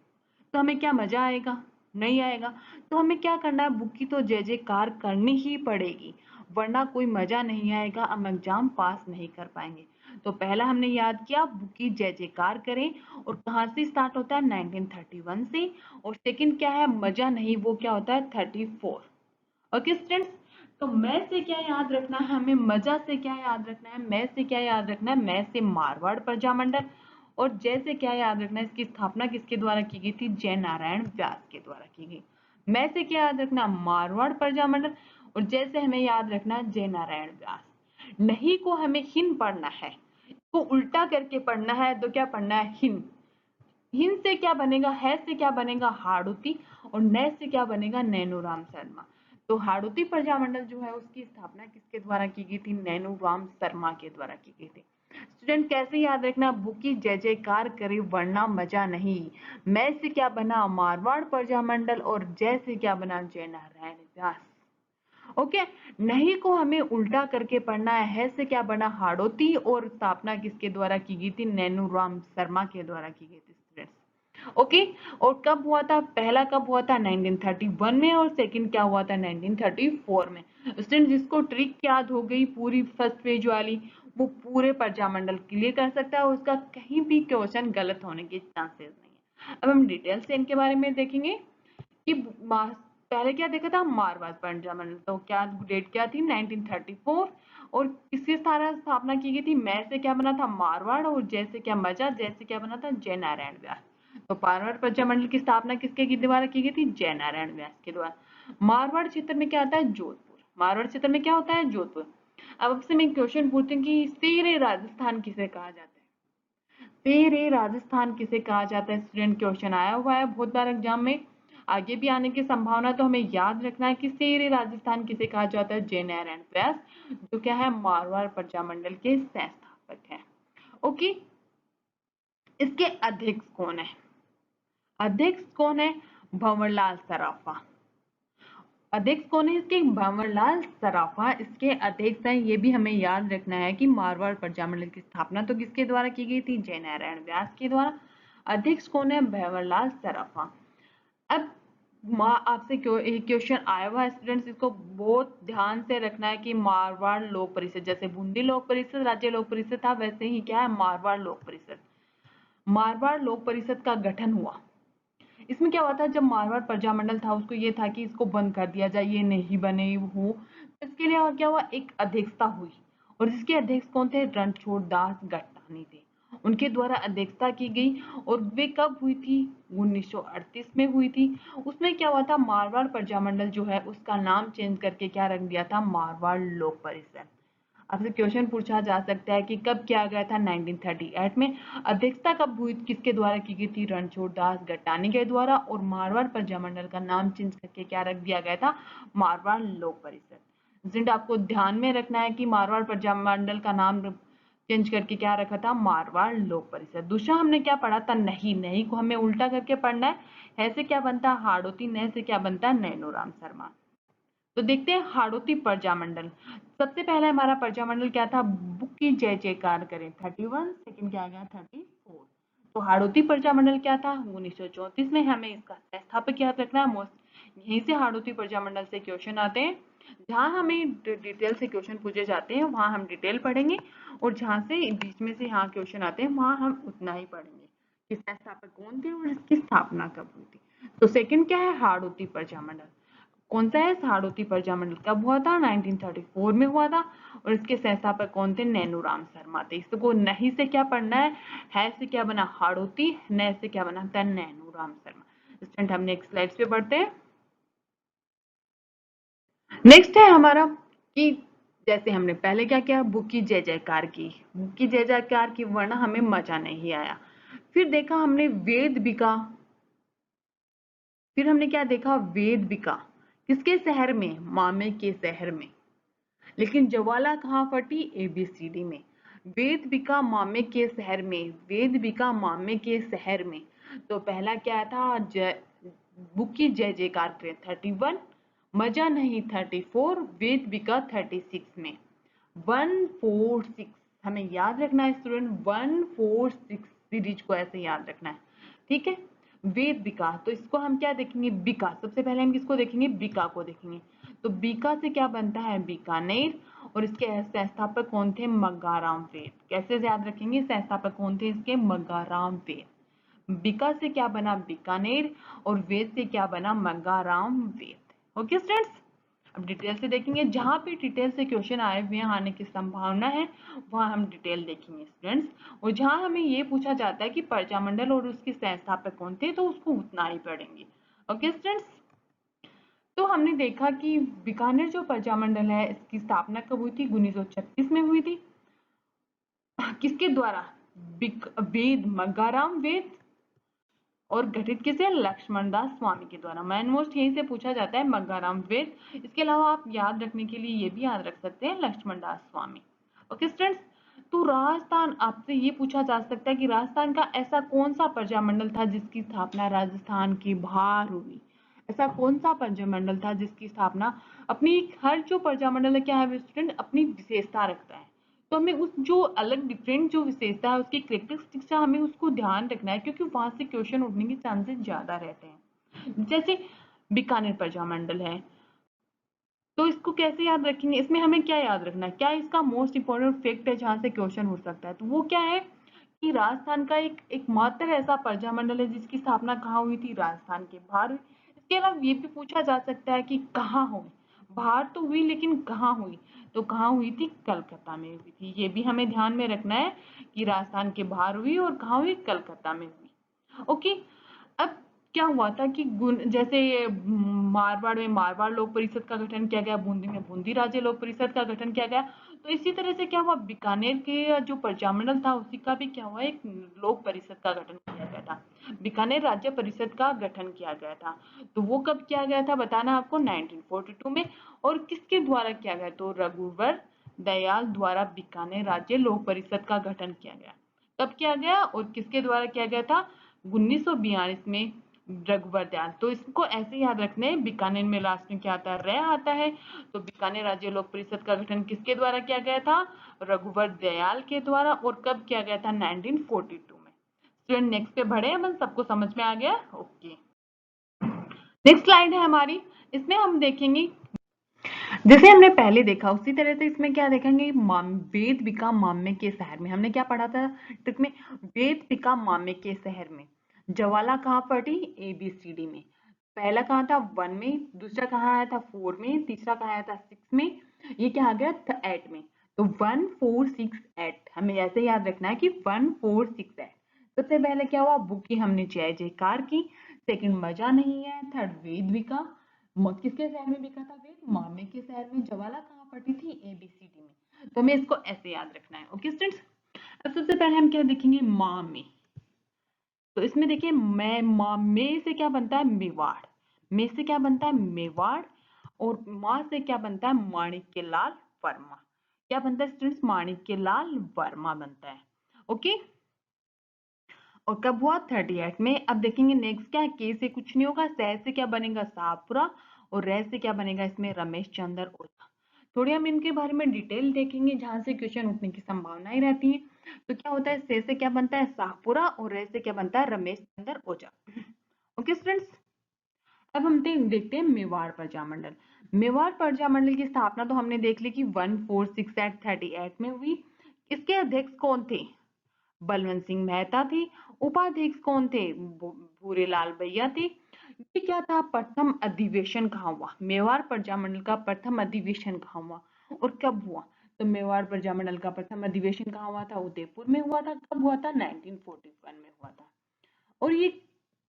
तो हमें क्या मजा आएगा? नहीं आएगा। तो हमें क्या करना है? बुक की तो जय जयकार करनी ही पड़ेगी, वरना कोई मजा नहीं आएगा, हम एग्जाम पास नहीं कर पाएंगे। तो पहला हमने याद किया बुक की जय जयकार करें, और कहाँ से स्टार्ट होता है? 1931 से। और सेकंड क्या है? मजा नहीं, वो क्या होता है? 34। ओके स्टूडेंट्स, तो मैं से क्या याद रखना है हमें? मजा से क्या याद रखना है? मैं से क्या याद रखना है? मैं से मारवाड़ प्रजामंडल। और जय से क्या याद रखना है? इसकी स्थापना किसके द्वारा की गई थी? जय नारायण व्यास के द्वारा की गई। मैं से क्या याद रखना? मारवाड़ प्रजामंडल। और जय से हमें याद रखना है जय नारायण व्यास। नहीं को हमें हिन पढ़ना है, को उल्टा करके पढ़ना है, तो क्या पढ़ना है? हिन। हिन से क्या बनेगा? है से क्या बनेगा? हाड़ौती। और नय से क्या बनेगा? नैनूराम शर्मा। तो हाड़ौती प्रजामंडल जो है उसकी स्थापना किसके द्वारा की गई थी? नैनूराम शर्मा के द्वारा की गई थी। स्टूडेंट, कैसे याद रखना? बुकी जय जयकार करे वरना मजा नहीं। मैं से क्या बना? मारवाड़ प्रजामंडल। और जय से क्या बना? जय नारायण व्यास। ओके, नहीं को हमें उल्टा करके पढ़ना है से क्या बना? हाड़ौती। और स्थापना किसके द्वारा की गई थी? नैनूराम शर्मा के द्वारा की गई थी स्टूडेंट्स। ओके, और कब हुआ था? पहला कब हुआ था? 1931 में। और सेकंड क्या हुआ था? 1934 में। स्टूडेंट, जिसको ट्रिक याद हो गई पूरी फर्स्ट पेज वाली, वो पूरे प्रजामंडल क्लियर कर सकता है, उसका कहीं भी क्वेश्चन गलत होने के चांसेस नहीं है। अब हम डिटेल से इनके बारे में देखेंगे कि पहले क्या देखा था? मारवाड़ प्रजामंडल। तो क्या डेट क्या थी? 1934। और किसकी स्थापना की गई थी? मैं से क्या बना था? मारवाड़। और जय से क्या? मजा। जय से क्या बना था? जय नारायण व्यास। तो मारवाड़ प्रजामंडल की स्थापना किसके द्वारा की गई थी? जय नारायण व्यास के द्वारा। मारवाड़ क्षेत्र में क्या आता है? जोधपुर। मारवाड़ क्षेत्र में क्या होता है? जोधपुर। अब आपसे मैं क्वेश्चन पूछती हूँ कि शेरे राजस्थान किसे कहा जाता है? शेरे राजस्थान किसे कहा जाता है? स्टूडेंट, क्वेश्चन आया हुआ है बहुत बार एग्जाम में, आगे भी आने की संभावना, तो हमें याद रखना है कि शेरे राजस्थान किसे कहा जाता है? जय नारायण व्यास, जो क्या है? मारवाड़ प्रजामंडल के संस्थापक हैं। ओके, इसके अध्यक्ष कौन है? अध्यक्ष कौन है? भंवरलाल सराफा। अध्यक्ष कौन है इसके? भंवरलाल सराफा इसके अध्यक्ष हैं। ये भी हमें याद रखना है कि मारवाड़ प्रजामंडल की स्थापना तो किसके द्वारा की गई थी? जयनारायण व्यास के द्वारा। अध्यक्ष कौन है? भंवरलाल सराफा। अब आपसे क्वेश्चन आया हुआ है स्टूडेंट्स, इसको बहुत ध्यान से रखना है कि मारवाड़ लोक परिषद, जैसे बूंदी लोक परिषद राज्य लोक परिषद था, वैसे ही क्या है मारवाड़ लोक परिषद। मारवाड़ लोक परिषद का गठन हुआ। इसमें क्या हुआ था, जब मारवाड़ प्रजामंडल था उसको ये था कि इसको बंद कर दिया जाए, ये नहीं बने हो, तो इसके लिए क्या हुआ, एक अध्यक्षता हुई। और जिसके अध्यक्ष कौन थे? रणछोड़ दास गट्टानी थे, उनके द्वारा अध्यक्षता की गई। और वे कब हुई थी? 1938 में हुई थी। उसमें क्या हुआ था, मारवाड़ प्रजामंडल जो है उसका नाम चेंज करके क्या रख दिया था? मारवाड़ लोक परिषद। आपसे क्वेश्चन पूछा जा सकता है कि कब किया गया था? 1938 में। अध्यक्षता कब हुई, किसके द्वारा की गई थी? रणछोड़ दास गट्टानी के द्वारा। और मारवाड़ प्रजामंडल का नाम चेंज करके क्या रख दिया गया था? मारवाड़ लोक परिषद। जिंट आपको ध्यान में रखना है कि मारवाड़ प्रजामंडल का नाम चेंज करके क्या रखा था? मारवाड़ लोक परिषद। दूसरा हमने क्या पढ़ा था? नहीं। नहीं को हमें उल्टा करके पढ़ना है से क्या बनता है? हाड़ोती। नय से क्या बनता है? नैनोराम शर्मा। तो देखते हैं हाड़ोती प्रजामंडल। सबसे पहले हमारा प्रजामंडल क्या था? बुक की जय जयकार करें 31, सेकंड क्या आ गया? 34। तो हाड़ोती प्रजामंडल क्या था? 1934 में। हमें इसका संस्थापक याद रखना है। मोस्ट यहीं से हाड़ोती प्रजामंडल से क्वेश्चन आते हैं। जहां हमें डिटेल से क्वेश्चन पूछे जाते हैं वहां हम डिटेल पढ़ेंगे, और जहां से बीच में से यहाँ क्वेश्चन आते हैं वहां हम उतना ही पढ़ेंगे कि संस्थापक कौन थे और इसकी स्थापना कब हुई थी। तो सेकंड क्या है? हाड़ोती प्रजामंडल। कौन सा है? हाड़ोती प्रजामंडल कब हुआ था? 1934 में हुआ था। और इसके संस्थापक कौन थे? नैनूराम शर्मा थे। इसको नहीं से क्या पढ़ना है से क्या बना? हाड़ोती, नय से क्या बना था? नैनूराम शर्मा। स्टूडेंट हम नेक्स्ट स्लाइड पे बढ़ते हैं। नेक्स्ट है हमारा कि जैसे हमने पहले क्या किया, बुक की जय जयकार की, बुक की जय जयकार की, वरना हमें मजा नहीं आया। फिर देखा हमने वेद बिका, फिर हमने क्या देखा? वेद बिका किसके शहर में? मामे के शहर में। लेकिन ज्वाला कहाँ फटी? एबीसीडी में। वेद बिका मामे के शहर में, वेद बिका मामे के शहर में। तो पहला क्या था? बुक की जय जयकार करें 31, मजा नहीं 34, वेद बिका 36 में। 146 हमें याद रखना है स्टूडेंट, 146 सीरीज को ऐसे याद रखना है, ठीक है। वेद बिका, तो इसको हम क्या देखेंगे? बिका। सबसे पहले हम किसको देखेंगे? बिका को देखेंगे। तो बीका से क्या बनता है? बीकानेर। और इसके संस्थापक कौन थे? मग्गाराम वेद। कैसे याद रखेंगे? संस्थापक कौन थे इसके? मग्गाराम वेद। बीका से क्या बना? बीकानेर। और वेद से क्या बना? मग्गाराम वेद। ओके स्टूडेंट्स, अब डिटेल से देखेंगे। जहां पे डिटेल से क्वेश्चन आए हुए आने की संभावना है वहां हम डिटेल देखेंगे स्टूडेंट्स। और जहां हमें ये पूछा जाता है कि प्रजामंडल और उसके संस्थापक कौन थे, तो उसको उतना ही पढ़ेंगे। ओके स्टूडेंट्स, तो हमने देखा कि बीकानेर जो प्रजामंडल है इसकी स्थापना कब हुई थी? 1936 में हुई थी। किसके द्वारा? वेद, मग्गाराम वेद। और गठित किसे? लक्ष्मण दास स्वामी के द्वारा। मैन मोस्ट यहीं से पूछा जाता है मग्गाराम वेद। इसके अलावा आप याद रखने के लिए ये भी याद रख सकते हैं लक्ष्मण दास स्वामी। ओके स्टूडेंट्स, तो राजस्थान, आपसे ये पूछा जा सकता है कि राजस्थान का ऐसा कौन सा प्रजामंडल था जिसकी स्थापना राजस्थान के बाहर हुई? ऐसा कौन सा प्रजामंडल था जिसकी स्थापना, अपनी हर जो प्रजामंडल है क्या है स्टूडेंट, अपनी विशेषता रखता है। तो हमें उस जो अलग डिफरेंट जो विशेषता है उसकी कैरेक्टरिस्टिक्स है, हमें उसको ध्यान रखना है, क्योंकि वहां से क्वेश्चन उठने के चांसेस ज्यादा रहते हैं। जैसे बीकानेर प्रजामंडल है, तो इसको कैसे याद रखेंगे? इसमें हमें क्या याद रखना है? क्या इसका मोस्ट इंपॉर्टेंट फैक्ट है जहां से क्वेश्चन उठ सकता है? तो वो क्या है कि राजस्थान का एकमात्र ऐसा प्रजामंडल है जिसकी स्थापना कहाँ हुई थी? राजस्थान के बाहर हुई। इसके अलावा ये भी पूछा जा सकता है कि कहाँ हुई? बाहर तो हुई लेकिन कहाँ हुई? तो कहाँ हुई थी? कलकत्ता में हुई थी। ये भी हमें ध्यान में रखना है कि राजस्थान के बाहर हुई और कहाँ हुई? कलकत्ता में हुई। ओके, अब क्या हुआ था कि जैसे मारवाड़ में मारवाड़ लोक परिषद का गठन किया गया, बूंदी में बूंदी राज्य लोक परिषद का गठन किया गया। तो इसी तरह से क्या हुआ, बीकानेर के जो प्रजामंडल था उसी का भी क्या हुआ, एक लोक परिषद का गठन किया गया था। बीकानेर राज्य परिषद का गठन किया गया था। तो वो कब किया गया था बताना आपको? 1942 में। और किसके द्वारा किया गया? तो रघुवर दयाल द्वारा बीकानेर राज्य लोक परिषद का गठन किया गया। कब किया गया और किसके द्वारा किया गया था? 1942 में रघुवर दयाल। तो इसको ऐसे याद रखने, बीकानेर में लास्ट में क्या आता है, रह आता है। तो बीकानेर राज्य लोक परिषद का गठन किसके द्वारा किया गया था, रघुवर दयाल के द्वारा। और कब किया गया था, 1942 में। स्टूडेंट नेक्स्ट पे बढ़े, अपन सबको समझ में आ गया, ओके। नेक्स्ट स्लाइड है हमारी, इसमें हम देखेंगे जैसे हमने पहले देखा उसी तरह से इसमें क्या देखेंगे, वेद विका माम्य के शहर में। हमने क्या पढ़ा था ट्रिक में, वेद विका माम्य के शहर में ज्वाला कहाँ पड़ी, ABCD में। पहला कहाँ था, 1 में, दूसरा कहाँ आया था, 4 में, तीसरा कहाँ आया था, 6 में, ये क्या आ गया, 8 में। तो 1 4 6 8 हमें ऐसे याद रखना है कि 1 4 6 8। सबसे पहले क्या हुआ, बुक की हमने जय जयकार की। सेकंड मजा नहीं है। थर्ड वेद विका, किसके शहर में बिका था वेद, मामे के शहर में। ज्वाला कहाँ पड़ी थी, ABCD में। तो हमें इसको ऐसे याद रखना है, ओके स्टूडेंट्स। अब सबसे पहले हम क्या देखेंगे, मामे। तो इसमें देखिए, मैं मामे से क्या बनता है, मेवाड़। मे से क्या बनता है, मेवाड़। और माँ से क्या बनता है, माणिक्य लाल वर्मा। क्या बनता है स्टूडेंट्स, माणिक्य लाल वर्मा बनता है, ओके। और कब हुआ, 38 में। अब देखेंगे नेक्स्ट क्या है, के से कुछ नहीं होगा, सह से क्या बनेगा, शाहपुरा। और रह से क्या बनेगा इसमें, रमेश चंद्र ओझा। थोड़ी हम इनके बारे में डिटेल देखेंगे जहां से क्वेश्चन उठने की संभावनाएं रहती है। तो क्या होता है, से क्या बनता है, शाहपुरा। और रह से क्या बनता है, रमेश चंद्र ओझा, ओके स्टूडेंट्स। अब हम देखते हैं मेवाड़ प्रजामंडल। मेवाड़ प्रजामंडल की स्थापना तो हमने देख ली कि 1468 में हुई। इसके अध्यक्ष कौन थे, बलवंत सिंह मेहता थे। उपाध्यक्ष कौन थे, भूरेलाल भैया थे। ये क्या था, प्रथम अधिवेशन कहाँ हुआ, मेवाड़ प्रजामंडल का प्रथम अधिवेशन कहाँ हुआ और कब हुआ। तो मेवाड़ प्रजामंडल का प्रथम अधिवेशन कहाँ हुआ था, उदयपुर में हुआ था। कब हुआ था, 1941 में हुआ था। और ये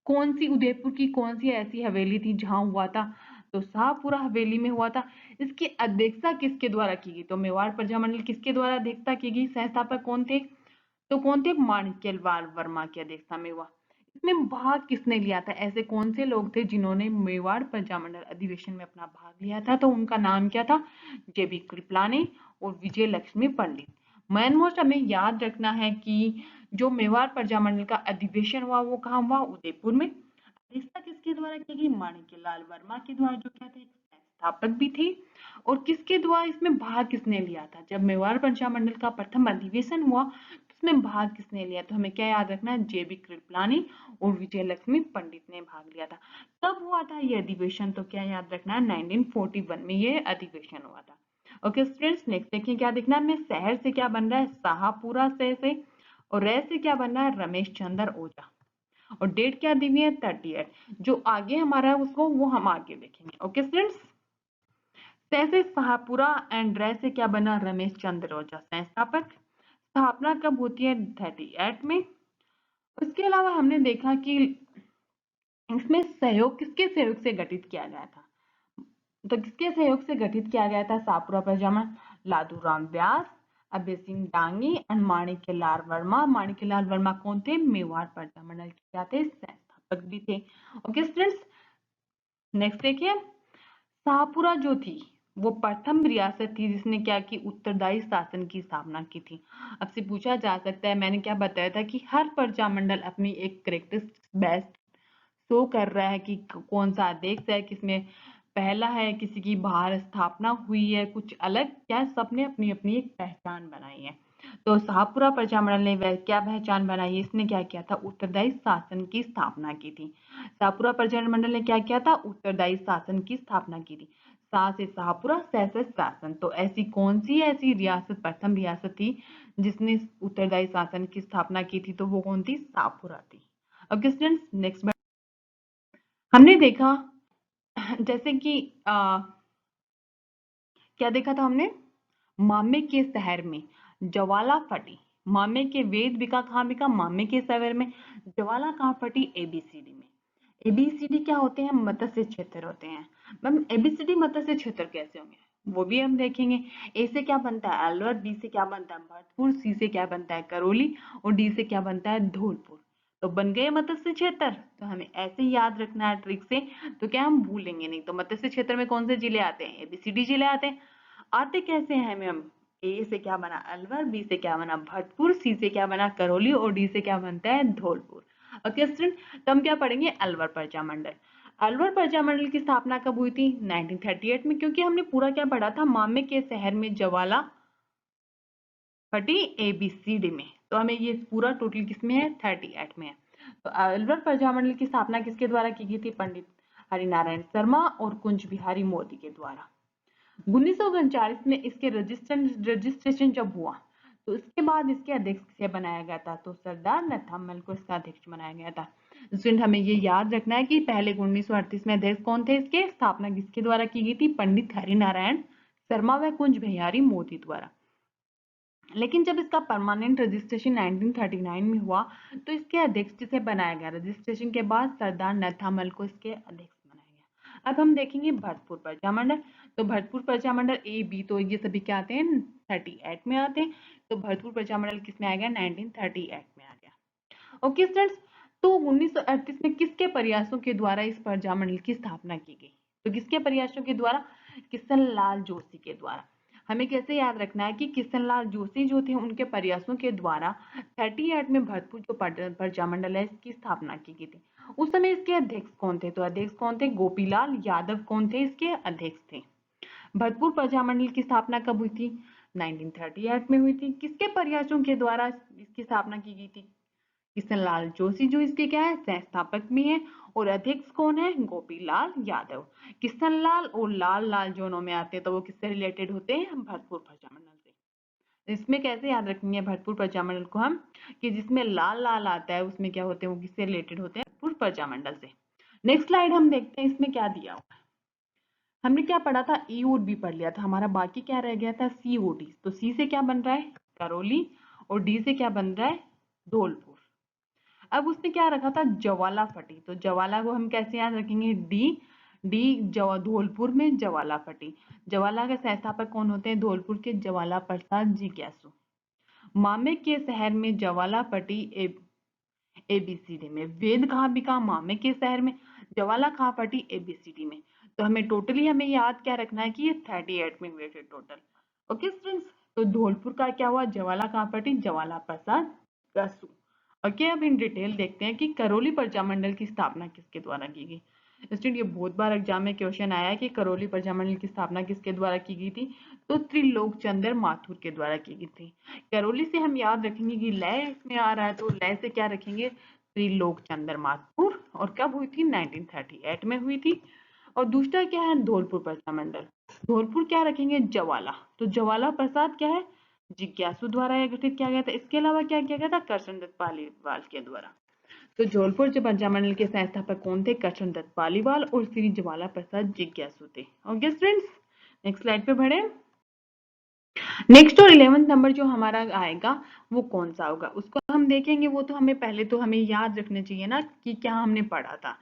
कौन सी, उदयपुर की कौन सी ऐसी हवेली थी जहां हुआ था, तो शाहपुरा हवेली में हुआ था। इसकी अध्यक्षता किसके द्वारा की गई, तो मेवाड़ प्रजामंडल किसके द्वारा अध्यक्षता की गई, संस्थापक कौन थे, तो कौन थे, माणिक्यलाल वर्मा की अध्यक्षता में हुआ। इसमें भाग किसने लिया था, ऐसे कौन से लोग थे जिन्होंने मेवाड़ प्रजामंडल अधिवेशन में अपना भाग लिया था, तो उनका नाम क्या था, JB कृपलानी और विजय लक्ष्मी पंडित। मेन मोस्ट हमें याद रखना है कि जो मेवाड़ प्रजामंडल का अधिवेशन हुआ वो कहाँ हुआ, उदयपुर में। अध्यक्षता किसके द्वारा की गई, माणिक्यलाल वर्मा के द्वारा, जो क्या थे, संस्थापक भी थे। और किसके द्वारा, इसमें भाग किसने लिया था, जब मेवाड़ प्रजामंडल का प्रथम अधिवेशन हुआ तो इसमें भाग किसने लिया, तो हमें क्या याद रखना है, JB कृपलानी और विजय लक्ष्मी पंडित ने भाग लिया था। कब हुआ था ये अधिवेशन, तो क्या याद रखना है, 1941 में ये अधिवेशन हुआ था, ओके स्टूडेंट्स। नेक्स्ट देखिए क्या देखना है हमें, शहर से क्या बन रहा है, शाहपुरा से। और रह से क्या बन रहा है, रमेश चंद्र ओझा। और डेट क्या दी हुई है, 38। जो आगे हमारा है उसको वो हम आगे देखेंगे, ओके स्टूडेंट्स। से शाहपुरा एंड रह से क्या बना, रमेश चंद्र ओझा संस्थापक। स्थापना कब होती है, 38 में। उसके अलावा हमने देखा कि इसमें सहयोग किसके सहयोग से गठित किया गया था, तो किसके सहयोग से गठित किया गया था, शाहपुरा प्रजामंडल, लादूराम व्यास, अभय सिंह डांगी और माणिक्यलाल वर्मा। माणिक्यलाल वर्मा कौन थे, मेवाड़ प्रजामंडल के क्या थे, संस्थापक भी थे, ओके स्टूडेंट्स। नेक्स्ट देखिए, शाहपुरा जो थी वो प्रथम रियासत थी जिसने क्या की, उत्तरदायी शासन की स्थापना की थी। अब से पूछा जा सकता है, मैंने क्या बताया था कि हर प्रजामंडल अपनी एक करेक्टरिस्टिक्स बेस्ट शो कर रहा है कि कौन सा अध्यक्ष है, किसमें पहला है, किसी की बाहर स्थापना हुई है, कुछ अलग क्या, सबने अपनी अपनी एक पहचान बनाई है। तो शाहपुरा प्रजामंडल ने वह क्या पहचान बनाई, इसने क्या किया था, उत्तरदायी शासन की स्थापना की थी। शाहपुरा प्रजामंडल ने क्या किया था, उत्तरदायी शासन की स्थापना की थी। शाह से शाहपुरा, सह से शासन। तो ऐसी कौन सी ऐसी रियासत, प्रथम रियासत थी जिसने उत्तरदायी शासन की स्थापना की थी, तो वो कौन थी, शाहपुरा थी, ओके स्टूडेंट्स। नेक्स्ट हमने देखा जैसे कि क्या देखा था हमने, मामे के शहर में ज्वाला फटी। मामे के वेद बिका कहाँ बिका, मामे के शहर में। ज्वाला कहाँ फटी, ABCD में। ABCD क्या होते हैं, मत्स्य क्षेत्र होते हैं। मैम ABCD मत्स्य क्षेत्र कैसे होंगे, वो भी हम देखेंगे। ए से क्या बनता है, अलवर। बी से क्या बनता है, भरतपुर। सी से क्या बनता है, करौली। और डी से क्या बनता है, धौलपुर। तो बन गए मत्स्य क्षेत्र। तो हमें ऐसे ही याद रखना है ट्रिक से, तो क्या हम भूलेंगे नहीं। तो मत्स्य क्षेत्र में कौन से जिले आते हैं, ABCD जिले आते हैं। आते कैसे हैं मैम, ए से क्या बना, अलवर। बी से क्या बना, भरतपुर। सी से क्या बना, करौली। और डी से क्या बनता है, धौलपुर। ओके स्टूडेंट, तो हम क्या पढ़ेंगे, अलवर प्रजा मंडल। अलवर प्रजा मंडल की स्थापना कब हुई थी, 1938 में, क्योंकि हमने पूरा क्या पढ़ा था, मामे के शहर में ज्वाला फटी ABCD में, तो हमें ये पूरा टोटल किसमें है, 38 में है। तो अलवर प्रजा मंडल की स्थापना किसके द्वारा की गई थी, पंडित हरिनारायण शर्मा और कुंज बिहारी मोदी के द्वारा। 1939 में इसके रजिस्ट्रेशन जब हुआ तो इसके बाद इसके अध्यक्ष किसे बनाया गया था, तो सरदार नथामल को इसका अध्यक्ष बनाया गया था। स्टूडेंट हमें ये याद रखना है कि पहले 1938 में अध्यक्ष कौन थे, इसके स्थापना किसके द्वारा की गई थी, पंडित हरिनारायण शर्मा व कुंज बिहारी मोदी द्वारा। लेकिन जब इसका परमानेंट रजिस्ट्रेशन 1939 में हुआ तो इसके अध्यक्ष जिसे बनाया गया, रजिस्ट्रेशन के बाद सरदार नथामल को इसके अध्यक्ष बनाया गया। अब हम देखेंगे भरतपुर प्रजा मंडल। तो भरतपुर प्रजा मंडल A, B, तो ये सभी क्या आते हैं, 38 में आते हैं। तो भरतपुर प्रजा मंडल किसमें आ गया, 1938 में आ गया। ओके स्टूडेंट्स, तो 1938 में किसके प्रयासों के द्वारा इस प्रजा मंडल की स्थापना की गई, तो किसके प्रयासों के द्वारा, किशन लाल जोशी के द्वारा। हमें कैसे याद रखना है कि किशन लाल जोशी जो थे उनके प्रयासों के द्वारा 38 में भरतपुर जो प्रजा मंडल है इसकी स्थापना की गई थी। उस समय इसके अध्यक्ष कौन थे, तो अध्यक्ष कौन थे, गोपीलाल यादव कौन थे, इसके अध्यक्ष थे। भरतपुर प्रजा मंडल की स्थापना कब हुई थी, 1938 में हुई थी। किसके प्रयासों के द्वारा इसकी स्थापना की गई थी, किशन लाल जोशी जो इसके क्या है, संस्थापक भी हैं, और अध्यक्ष कौन है, गोपीलाल यादव। किशन लाल और लाल लाल जोनों में आते हैं, तो वो किससे रिलेटेड होते हैं, भरतपुर प्रजा मंडल से। इसमें कैसे याद रखेंगे भरतपुर प्रजा मंडल को हम, कि जिसमें लाल लाल आता है उसमें क्या होते हैं, वो किससे रिलेटेड होते हैं, भरतपुर प्रजा मंडल से। नेक्स्ट स्लाइड हम देखते हैं इसमें क्या दिया हुआ है। हमने क्या पढ़ा था, E और B पढ़ लिया था, हमारा बाकी क्या रह गया था, COD। तो C से क्या बन रहा है, करौली, और D से क्या बन रहा है, धौलपुर। अब उसने क्या रखा था, ज्वाला फटी, तो ज्वाला को हम कैसे याद रखेंगे, डी धौलपुर में ज्वाला फटी। ज्वाला के संस्थापक कौन होते हैं, धौलपुर के ज्वाला प्रसाद जिज्ञासु। मामे के शहर में ज्वाला फटी ABCD में। वेद कहाँ बिका, मामे के शहर में। ज्वाला कहाँ फटी, ABCD में। तो हमें टोटली हमें याद क्या रखना है कि ये 38 में हुए थे टोटल। ओके स्टूडेंट्स, तो धौलपुर का क्या हुआ, ज्वाला कहाँ फटी, ज्वाला प्रसाद कसु। ओके, अब इन डिटेल देखते हैं कि करौली प्रजा मंडल की स्थापना किसके द्वारा की गई। स्टूडेंट ये बहुत बार एग्जाम में क्वेश्चन आया है कि करौली प्रजा मंडल की स्थापना किसके द्वारा की गई थी, तो त्रिलोक चंद्र माथुर के द्वारा की गई थी। करौली से हम याद रखेंगे कि लय इसमें आ रहा है, तो लय से क्या रखेंगे, त्रिलोक चंद्र माथुर, और कब हुई थी, 1938 में हुई थी। और दूसरा क्या है, धौलपुर प्रजा मंडल। धौलपुर क्या रखेंगे, ज्वाला, तो ज्वाला प्रसाद क्या है, जिज्ञासु द्वारा यह गठित किया गया था। इसके अलावा क्या किया गया था, करशन दत्त पालीवाल के द्वारा। तो धौलपुर प्रजा मंडल के संस्थापक कौन थे, करशन दत्त पालीवाल और श्री ज्वाला प्रसाद जिज्ञासु थे। ओके स्टूडेंट्स, नेक्स्ट स्लाइड पे बढ़े। नेक्स्ट और 11th नंबर जो हमारा आएगा वो कौन सा होगा, उसको हम देखेंगे। वो तो हमें पहले तो हमें याद रखना चाहिए ना कि क्या हमने पढ़ा था,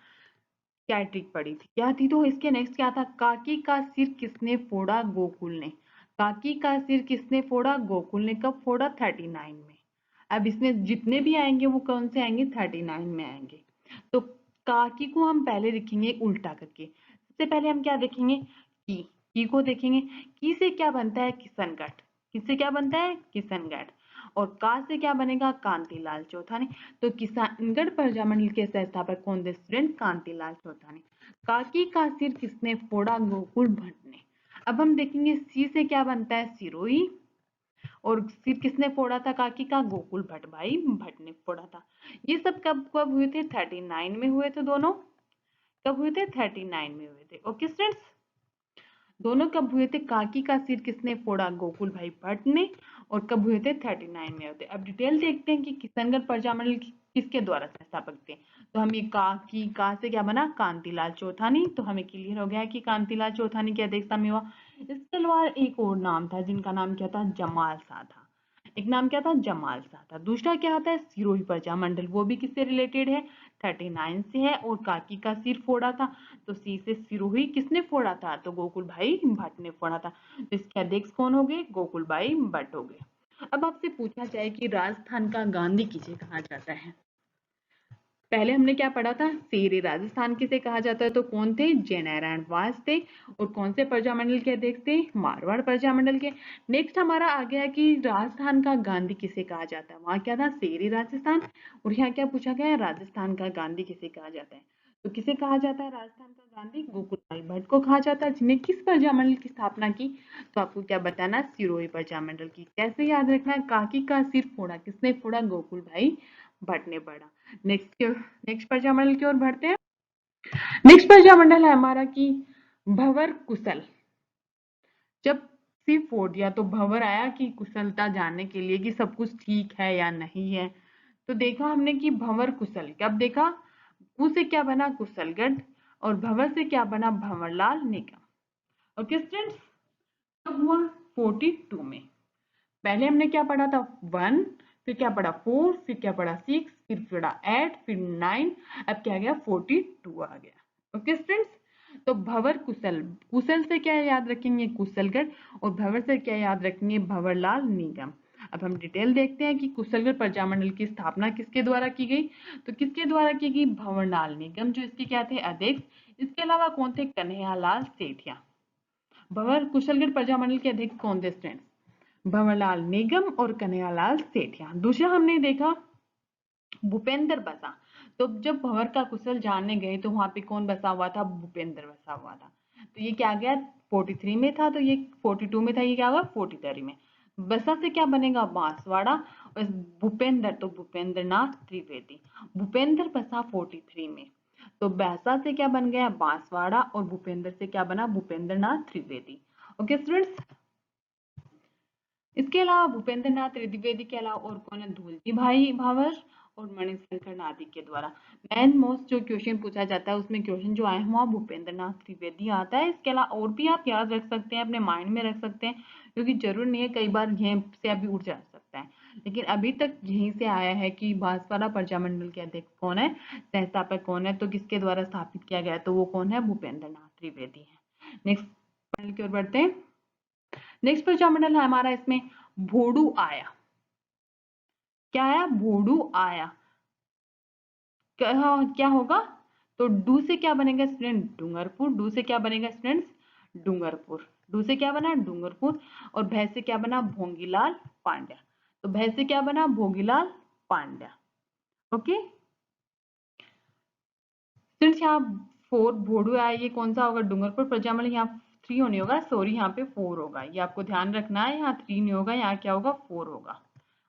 क्या ट्रिक पड़ी थी, क्या थी। तो इसके नेक्स्ट क्या था, काकी का सिर किसने फोड़ा, गोकुल ने। काकी का सिर किसने फोड़ा, गोकुल ने। कब फोड़ा, 39 में। अब इसमें जितने भी आएंगे वो कौन से आएंगे, 39 में आएंगे। तो काकी को हम पहले लिखेंगे उल्टा करके। सबसे पहले हम क्या देखेंगे, की को देखेंगे। की से क्या बनता है, किशनगढ़। किससे क्या बनता है, किशनगढ़। और का से क्या बनेगा, कांतिलाल चौथानी। तो किशनगढ़ प्रजा मंडल के संस्थापक कौन थे स्टूडेंट, कांतिलाल चौथानी। काकी का सिर किसने फोड़ा, गोकुल भट्ट ने। अब हम देखेंगे सी से क्या बनता है, सिरोही। और सिर किसने फोड़ा था काकी का, गोकुल भट्ट भाई भट्ट ने फोड़ा था। ये सब कब कब हुए थे, 39 में हुए थे दोनों। कब हुए थे, 39 में हुए थे। ओके स्टूडेंट्स, दोनों कब हुए थे, काकी का सिर किसने फोड़ा, गोकुल भाई भट्ट ने। और कब हुए थे, 39 में होते। अब डिटेल देखते हैं कि किशनगढ़ प्रजा मंडल किसके द्वारा संस्थापक थे। तो हम ये का से क्या बना, कांतिलाल चौथानी। तो हमें क्लियर हो गया है कि कांतिलाल चौथानी की अध्यक्षता में हुआ। इसके अलावा एक और नाम था जिनका नाम क्या था, जमाल शाह था। एक नाम क्या था, जमाल शाह था। दूसरा क्या आता है, सिरोही प्रजा मंडल, वो भी किससे रिलेटेड है, 39 से है। और काकी का सिर फोड़ा था, तो सी से सिरोही किसने फोड़ा था, तो गोकुल भाई भट्ट ने फोड़ा था। तो इसके अध्यक्ष कौन हो गए, गोकुल भाई भट्ट हो गए। अब आपसे पूछा जाए कि राजस्थान का गांधी किसे कहा जाता है, पहले हमने क्या पढ़ा था, शेरे राजस्थान किसे कहा जाता है, तो कौन थे, जयनारायण व्यास थे। और कौन से प्रजामंडल के अध्यक्ष थे, मारवाड़ प्रजामंडल के। नेक्स्ट हमारा आ गया कि राजस्थान का गांधी किसे कहा जाता है, वहां क्या था, शेरे राजस्थान। और यहाँ क्या पूछा गया है, राजस्थान का गांधी किसे कहा जाता है, तो किसे कहा जाता है राजस्थान का गांधी, गोकुल भाई भट्ट को कहा जाता है, जिन्हें किस प्रजामंडल की स्थापना की, तो आपको क्या बताना, सिरोही प्रजामंडल की। कैसे याद रखना है, काकी का सिर फोड़ा किसने फोड़ा, गोकुल भाई भट्ट ने पढ़ा। नेक्स्ट प्रजामंडल की ओर बढ़ते हैं। नेक्स्ट प्रजामंडल है हमारा कि भंवर कुशल। जब सिर फोड़ दिया तो भंवर आया कि कुशलता जानने के लिए कि सब कुछ ठीक है या नहीं है। तो देखा हमने कि भंवर कुशल, कब देखा, कु से क्या बना, कुशलगढ़, और भंवर से क्या बना, भंवरलाल निगम। ओके स्टूडेंट्स, कब हुआ, 42 में। पहले हमने क्या पढ़ा था, 1, फिर क्या पढ़ा 4, फिर क्या पढ़ा 6, फिर पढ़ा 8, फिर 9, अब क्या गया 42 आ गया। ओके स्टूडेंट्स, तो भंवर कुशल, कुशल से क्या याद रखेंगे, कुशलगढ़, और भंवर से क्या याद रखेंगे, भंवरलाल निगम। अब हम डिटेल देखते हैं कि कुशलगढ़ प्रजामंडल की स्थापना किसके द्वारा की गई, तो किसके द्वारा की गई, भंवरलाल निगम, जो इसके क्या थे, अध्यक्ष। इसके अलावा कौन थे, कन्हैयालाल सेठिया। भंवर कुशलगढ़ प्रजामंडल के अध्यक्ष कौन थे स्टूडेंट्स, भंवरलाल निगम और कन्हैयालाल सेठिया। दूसरा हमने देखा भूपेंद्र बसा। तो जब भंवर का कुशल जानने गए तो वहां पे कौन बसा हुआ था, भूपेंद्र बसा हुआ था। तो ये क्या गया, 43 में था, तो ये 42 में था, ये क्या हुआ 43 में। बसा से क्या बनेगा, बांसवाड़ा। और भूपेंद्र तो भूपेंद्र नाथ त्रिवेदी। भूपेंद्र बसा 43 में, तो बैसा से क्या बन गया, बांसवाड़ा, और भूपेंद्र से क्या बना, भूपेंद्र नाथ त्रिवेदी। ओके स्टूडेंट्स, इसके अलावा भूपेंद्र नाथ त्रिवेदी के अलावा और कौन है, धूलजी भाई भावर और मणिशंकर नादिक के द्वारा। मेन मोस्ट जो क्वेश्चन पूछा जाता है उसमें क्वेश्चन जो आए हुआ भूपेंद्र नाथ त्रिवेदी आता है। इसके अलावा और भी आप याद रख सकते हैं, अपने माइंड में रख सकते हैं, क्योंकि जरूर नहीं है, कई बार यहीं से अभी उठ जा सकता है। लेकिन अभी तक यहीं से आया है कि बांसवाड़ा प्रजामंडल के अध्यक्ष कौन है, संस्थापक कौन है, तो किसके द्वारा स्थापित किया गया, तो वो कौन है, भूपेंद्र नाथ त्रिवेदी है। नेक्स्ट की ओर बढ़ते हैं। नेक्स्ट प्रजामंडल है हमारा, इसमें भोडू आया। क्या आया, भोडू आया। क्या होगा, तो डू से क्या बनेगा स्टूडेंट, डूंगरपुर। डू से क्या बनेगा स्टूडेंट्स, डूंगरपुर। डू से क्या बना, डूंगरपुर। और भै से क्या बना, भोंगीलाल पांड्या। तो भै से क्या बना, भोंगीलाल पांड्या। ओके स्टूडेंट्स, यहाँ 4 भोडू आया, ये कौन सा होगा, डूंगरपुर प्रजामंडल। यहाँ 3 होने होगा, सॉरी यहाँ पे 4 होगा, ये आपको ध्यान रखना है, यहाँ 3 नहीं होगा, यहाँ क्या होगा 4 होगा।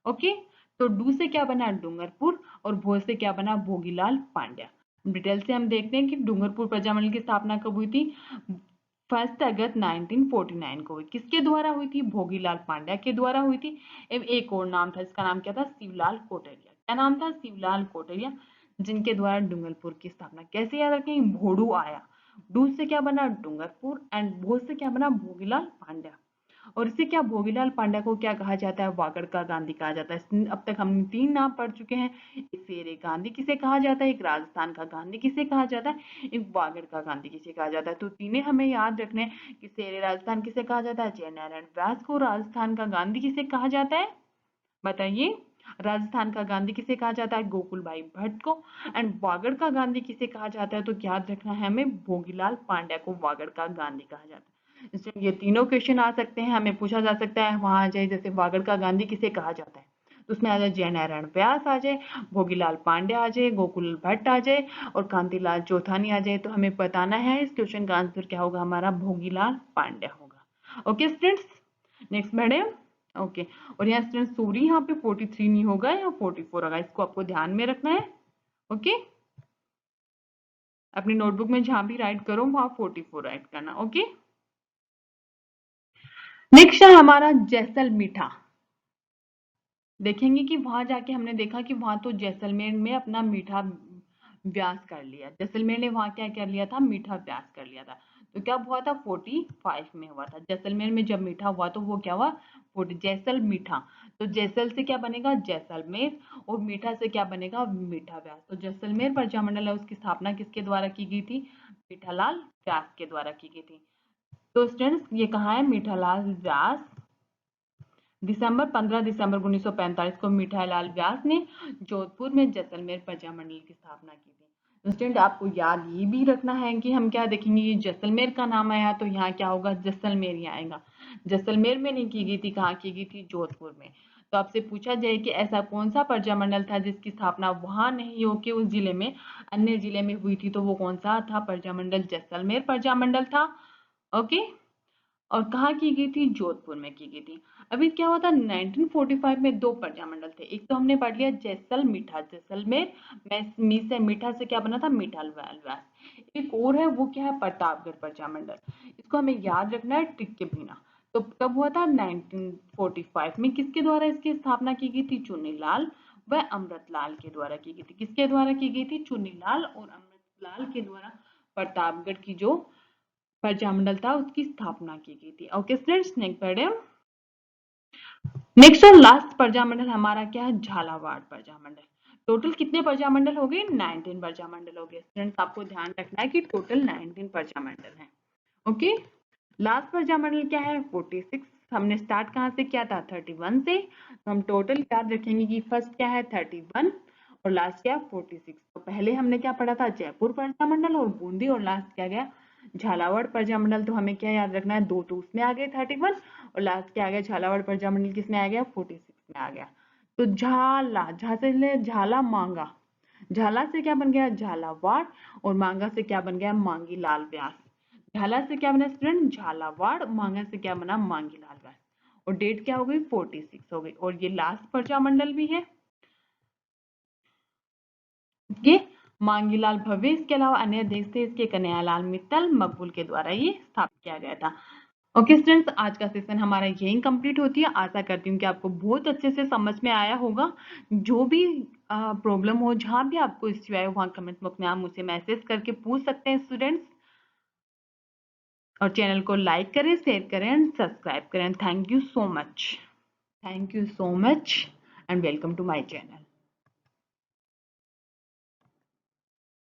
ओके, तो डू से क्या बना, डूंगरपुर, और भो से क्या बना, भोगीलाल पांड्या। डिटेल से हम देखते हैं कि डूंगरपुर प्रजामंडल की स्थापना कब हुई थी, 1 अगस्त 1949 को हुई। किसके द्वारा हुई थी, भोगीलाल पांड्या के द्वारा हुई थी। एक और नाम था, इसका नाम क्या था, शिवलाल कोटरिया। क्या नाम था, शिवलाल कोटरिया, जिनके द्वारा डूंगरपुर की स्थापना। कैसे याद रखें, भोडू आया, डू से क्या बना, डूंगरपुर, एंड भो से क्या बना, भोगीलाल पांड्या। और इसे क्या, भोगीलाल पांड्या को क्या कहा जाता है, वागड़ का गांधी कहा जाता है। अब तक हमने 3 नाम पढ़ चुके हैं। एक शेरे गांधी किसे कहा जाता है, एक राजस्थान का गांधी किसे कहा जाता है, एक वागड़ का गांधी किसे कहा जाता है। तो तीनों हमें याद रखने हैं कि शेरे राजस्थान किसे कहा जाता है, जयनारायण व्यास को। राजस्थान का गांधी किसे कहा जाता है, बताइए। राजस्थान का गांधी किसे कहा जाता है, गोकुल भाई भट्ट को। एंड वागड़ का गांधी किसे कहा जाता है, तो याद रखना है हमें, भोगीलाल पांड्या को वागड़ का गांधी कहा जाता है। इसमें ये तीनों क्वेश्चन आ सकते हैं, हमें पूछा जा सकता है, वहां आ जाए जैसे वागड़ का गांधी किसे कहा जाता है, तो उसमें आ जाए जयनारायण व्यास आ जाए, भोगीलाल पांड्या आ जाए, गोकुल भट्ट आ जाए, और कांतिलाल चौथानी आ जाए। तो हमें बताना है इस क्वेश्चन का आंसर क्या होगा, हमारा भोगीलाल पांड्या होगा। ओके स्टूडेंट्स, नेक्स्ट बढ़े। ओके, और यहाँ स्टूडेंट सॉरी, यहाँ पे 43 नहीं होगा, यहाँ 44 होगा, इसको आपको ध्यान में रखना है। ओके, अपनी नोटबुक में जहां भी राइट करो वहां 44 राइट करना। ओके, नेक्स्ट है हमारा जैसलमीठा। देखेंगे कि वहां जाके हमने देखा कि वहां तो जैसलमेर में अपना मीठा व्यास कर लिया, जैसलमेर ने वहां क्या कर लिया था, मीठा व्यास कर लिया था। तो क्या हुआ था, 45 में हुआ था। जैसलमेर में जब मीठा हुआ तो वो क्या हुआ, 40 जैसल मीठा। तो जैसल से क्या बनेगा, जैसलमेर, और मीठा से क्या बनेगा, मीठा व्यास। तो जैसलमेर प्रजामंडल है, उसकी स्थापना किसके द्वारा की गई थी, मीठालाल व्यास के द्वारा की गई थी। तो स्टूडेंट्स, ये कहाँ है, मीठालाल व्यास 15 दिसंबर 1945 को मिठाईलाल व्यास ने जोधपुर में जैसलमेर प्रजामंडल की स्थापना की थी। स्टूडेंट आपको याद ये भी रखना है कि हम क्या देखेंगे, ये जैसलमेर का नाम आया तो यहाँ क्या होगा, जैसलमेर ही आएगा। जैसलमेर में नहीं की गई थी, कहाँ की गई थी, जोधपुर में। तो आपसे पूछा जाए कि ऐसा कौन सा प्रजामंडल था जिसकी स्थापना वहां नहीं होके उस जिले में अन्य जिले में हुई थी, तो वो कौन सा था प्रजामंडल, जैसलमेर प्रजामंडल था। ओके, और कहाँ की गई थी, जोधपुर में की गई थी। अभी क्या होता, 1945 में दो प्रजामंडल थे। एक तो हमने पढ़ लिया जैसलमीठा, जैसलमेर में मी से मीठा से क्या बना था, मिठाईलाल। एक और है, वो क्या है, प्रतापगढ़ प्रजामंडल। इसको हमें याद रखना है ट्रिक के बिना। तो कब हुआ था, 1945 में। किसके द्वारा इसकी स्थापना की गई थी, चुन्नीलाल व अमृतलाल के द्वारा की गई थी। किसके द्वारा की गई थी, चुन्नीलाल और अमृतलाल के द्वारा प्रतापगढ़ की जो प्रजामंडल था उसकी स्थापना की गई थी। ओके स्टूडेंट्स, नेक्स्ट पढ़े। नेक्स्ट और लास्ट प्रजामंडल हमारा क्या है, झालावाड़ प्रजामंडल। टोटल कितने प्रजामंडल हो गए, 19 प्रजामंडल हो गए। स्टूडेंट्स आपको ध्यान रखना है कि टोटल 19 प्रजामंडल हैं। ओके, लास्ट प्रजामंडल क्या है, 46। हमने स्टार्ट कहाँ से किया था, 31 से। तो हम टोटल याद रखेंगे कि फर्स्ट क्या है 31 और लास्ट क्या 46। तो पहले हमने क्या पढ़ा था, जयपुर प्रजामंडल और बूंदी, और लास्ट क्या गया, झालावाड़ प्रजामंडल। तो हमें क्या याद रखना है, दो तो उसमें आ गए 31 और लास्ट क्या आ गया, झालावाड़ प्रजामंडल किसमें आ गया, 46 में आ गया। तो झाला, झा से ले झाला मांगा, झाला से क्या बन गया, झालावाड़, और मांगा से क्या बन गया, मांगी लाल व्यास। झाला से क्या बना स्टूडेंट, झालावाड़, मांगा से क्या बना, मांगी लाल व्यास। और डेट क्या हो गई, 46 हो गई। और ये लास्ट प्रजामंडल भी है ये मांगीलाल भव्य। इसके अलावा अन्य देश थे इसके कन्हैयालाल मित्तल, मकबूल के द्वारा ये स्थापित किया गया था। ओके स्टूडेंट्स, आज का सेशन हमारा यही कंप्लीट होती है। आशा करती हूँ कि आपको बहुत अच्छे से समझ में आया होगा। जो भी प्रॉब्लम हो, जहाँ भी आपको इश्यू आए, वहाँ कमेंट बॉक्स में आप मुझसे मैसेज करके पूछ सकते हैं स्टूडेंट्स। और चैनल को लाइक करें, शेयर करें एंड सब्सक्राइब करें। Thank you so much, thank you so much and welcome to my channel.